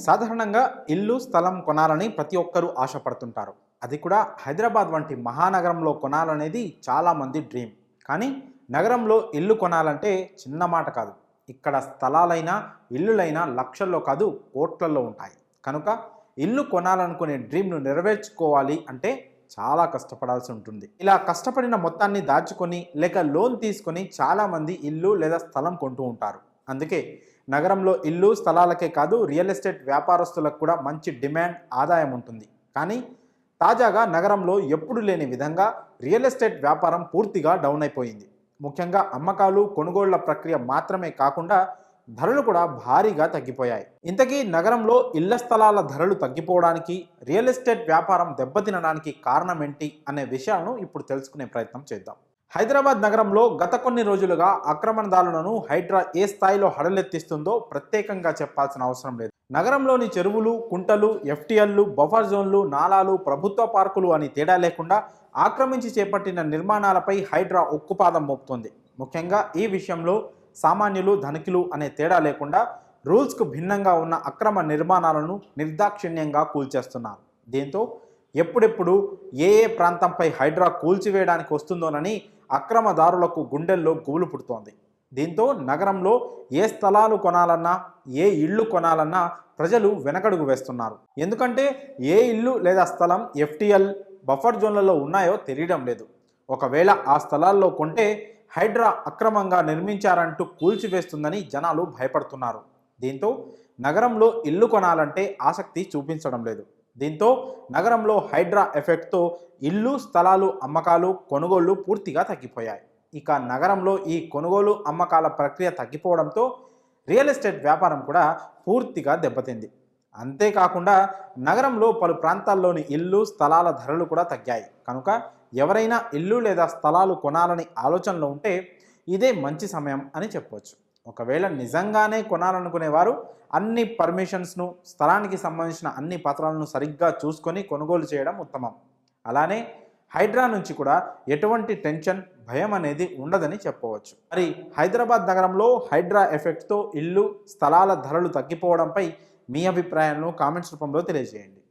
సాధారణంగా ఇల్లు స్థలం కొనాలని ప్రతి ఒక్కరూ ఆశపడుతుంటారు. అది కూడా హైదరాబాద్ వంటి మహానగరంలో కొనాలనేది చాలామంది డ్రీమ్. కానీ నగరంలో ఇల్లు కొనాలంటే చిన్న మాట కాదు. ఇక్కడ స్థలాలైనా ఇల్లులైనా లక్షల్లో కాదు కోట్లల్లో ఉంటాయి. కనుక ఇల్లు కొనాలనుకునే డ్రీమ్ను నెరవేర్చుకోవాలి అంటే చాలా కష్టపడాల్సి ఉంటుంది. ఇలా కష్టపడిన మొత్తాన్ని దాచుకొని లేక లోన్ తీసుకొని చాలామంది ఇల్లు లేదా స్థలం కొంటూ ఉంటారు. అందుకే నగరంలో ఇల్లు స్థలాలకే కాదు రియల్ ఎస్టేట్ వ్యాపారస్తులకు కూడా మంచి డిమాండ్ ఆదాయం ఉంటుంది. కానీ తాజాగా నగరంలో ఎప్పుడు లేని విధంగా రియల్ ఎస్టేట్ వ్యాపారం పూర్తిగా డౌన్ అయిపోయింది. ముఖ్యంగా అమ్మకాలు కొనుగోళ్ల ప్రక్రియ మాత్రమే కాకుండా ధరలు కూడా భారీగా తగ్గిపోయాయి. ఇంతకీ నగరంలో ఇళ్ల స్థలాల ధరలు తగ్గిపోవడానికి రియల్ ఎస్టేట్ వ్యాపారం దెబ్బతినడానికి కారణం ఏంటి అనే విషయాలను ఇప్పుడు తెలుసుకునే ప్రయత్నం చేద్దాం. హైదరాబాద్ నగరంలో గత కొన్ని రోజులుగా ఆక్రమణదారులను హైడ్రా ఏ స్థాయిలో హడలెత్తిస్తుందో ప్రత్యేకంగా చెప్పాల్సిన అవసరం లేదు. నగరంలోని చెరువులు, కుంటలు, ఎఫ్టీఎల్లు, బఫర్ జోన్లు, నాలాలు, ప్రభుత్వ పార్కులు అని తేడా లేకుండా ఆక్రమించి చేపట్టిన నిర్మాణాలపై హైడ్రా ఉక్కుపాదం మోపుతోంది. ముఖ్యంగా ఈ విషయంలో సామాన్యులు, ధనికులు అనే తేడా లేకుండా రూల్స్కు భిన్నంగా ఉన్న అక్రమ నిర్మాణాలను నిర్దాక్షిణ్యంగా కూల్చేస్తున్నారు. దీంతో ఎప్పుడెప్పుడు ఏ ప్రాంతంపై హైడ్రా కూల్చివేయడానికి వస్తుందోనని అక్రమదారులకు గుండెల్లో గుబులు పుడుతోంది. దీంతో నగరంలో ఏ స్థలాలు కొనాలన్నా ఏ ఇళ్ళు కొనాలన్నా ప్రజలు వెనకడుగు వేస్తున్నారు. ఎందుకంటే ఏ ఇల్లు లేదా స్థలం ఎఫ్టీఎల్, బఫర్ జోన్లలో ఉన్నాయో తెలియడం లేదు. ఒకవేళ ఆ స్థలాల్లో కొంటే హైడ్రా అక్రమంగా నిర్మించారంటూ కూల్చివేస్తుందని జనాలు భయపడుతున్నారు. దీంతో నగరంలో ఇల్లు కొనాలంటే ఆసక్తి చూపించడం లేదు. దీంతో నగరంలో హైడ్రా ఎఫెక్ట్తో ఇల్లు స్థలాలు అమ్మకాలు కొనుగోళ్లు పూర్తిగా తగ్గిపోయాయి. ఇక నగరంలో ఈ కొనుగోలు అమ్మకాల ప్రక్రియ తగ్గిపోవడంతో రియల్ ఎస్టేట్ వ్యాపారం కూడా పూర్తిగా దెబ్బతింది. అంతేకాకుండా నగరంలో పలు ప్రాంతాల్లోని ఇల్లు స్థలాల ధరలు కూడా తగ్గాయి. కనుక ఎవరైనా ఇల్లు లేదా స్థలాలు కొనాలని ఆలోచనలో ఉంటే ఇదే మంచి సమయం అని చెప్పవచ్చు. ఒకవేళ నిజంగానే కొనాలనుకునేవారు అన్ని పర్మిషన్స్ను, స్థలానికి సంబంధించిన అన్ని పత్రాలను సరిగ్గా చూసుకొని కొనుగోలు చేయడం ఉత్తమం. అలానే హైడ్రా నుంచి కూడా ఎటువంటి టెన్షన్, భయం అనేది ఉండదని చెప్పవచ్చు. మరి హైదరాబాద్ నగరంలో హైడ్రా ఎఫెక్ట్తో ఇల్లు స్థలాల ధరలు తగ్గిపోవడంపై మీ అభిప్రాయాలను కామెంట్స్ రూపంలో తెలియజేయండి.